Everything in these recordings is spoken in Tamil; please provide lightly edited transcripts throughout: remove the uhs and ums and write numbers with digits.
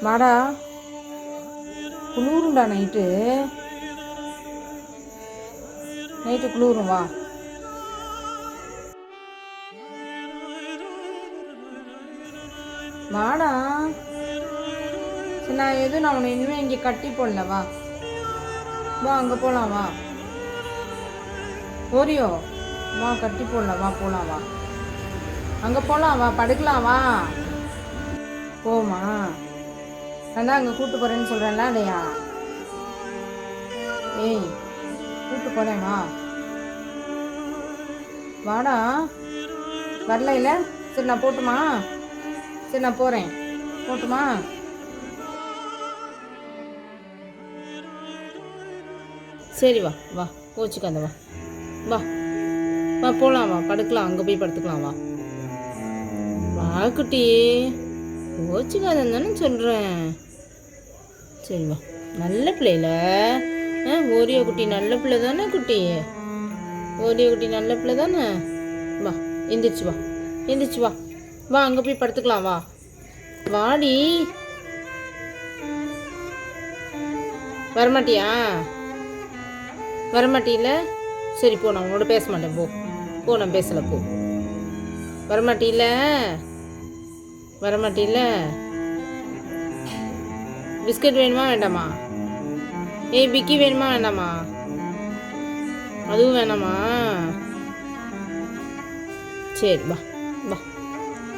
வாடா, குளிருண்டா நைட்டு குளிரும். வா. வாடா. சரி, நான் உன்னை இனிமேல் இங்கே கட்டி போடல. வா வா, அங்கே போகலாம். வா ஓரியோ, வா கட்டி போடலாம். வா போகலாம். வா அங்கே போகலாம். வா படுக்கலாம். வா போமா. நான் தான் அங்கே கூப்பிட்டு போகிறேன்னு சொல்கிறேன்ல இல்லையா? ஏய், கூப்பிட்டு போகிறேன். வா வாடா. வரல இல்லை? சரி, நான் போட்டுமா? சரி, நான் போகிறேன். போட்டுமா? சரி, வா வா, கோச்சிக்காத. வா வா வா போகலாம். வா படுக்கலாம். அங்கே போய் படுத்துக்கலாம். வா வா குட்டி, கோச்சிக்காதன்னு தானே சொல்கிறேன். சரி வா. நல்ல பிள்ளைல ஓரியோ குட்டி நல்ல பிள்ளை தானே குட்டி? ஓரியோ குட்டி நல்ல பிள்ளை தானே? வா, எந்திரிச்சு வா, எந்திரிச்சு வா. வா அங்கே போய் படுத்துக்கலாம். வா வாடி. வரமாட்டியா? வரமாட்டியில? சரி போ, நான் உன்னோட பேச மாட்டேன். போ, நான் பேசலை. போ. வரமாட்டியில? வரமாட்டியில? பிஸ்கட் வேணுமா வேண்டாமா? ஏய், பிக்கி வேணுமா வேண்டாமா? அதுவும் வேணாமா? சரி வா வா.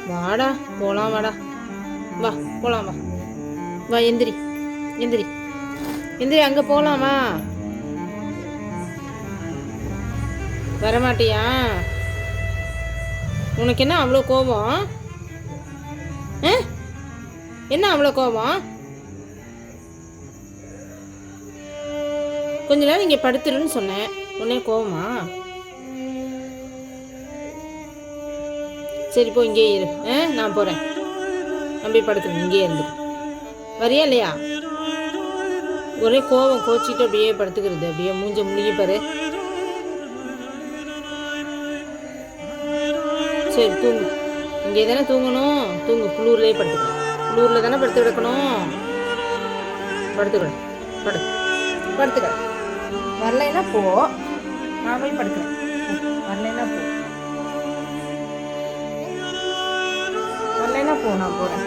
வாடா போகலாம். வாடா வா போகலாம். வா வா, எந்திரி எந்திரி எந்திரி, அங்கே போகலாமா? வரமாட்டியா? உனக்கு என்ன அவ்வளோ கோபம்? என்ன அவ்வளோ கோபம்? கொஞ்ச நேரம் இங்கே படுத்துருன்னு சொன்னேன், உடனே கோவமா? சரி போ, இங்கே இரு. நான் போகிறேன். நான் போய் படுத்துருவேன். இங்கேயே இருந்து வரியா இல்லையா? ஒரே கோவம், கோச்சிட்டு அப்படியே படுத்துக்கிறது. அப்படியே மூஞ்ச முடிய பாரு. சரி தூங்கு. இங்கே தானே தூங்கணும். தூங்கு. குளூர்லேயே படுத்துக்கிறேன். குளூரில் தானே படுத்து கிடக்கணும். படுத்துக்கிறேன். படுத்துக்கிறேன். வரலைன்னா போ, நான் போய் படுக்கிறேன். வரலைன்னா போ, வரலைன்னா போ, நான் போகிறேன்.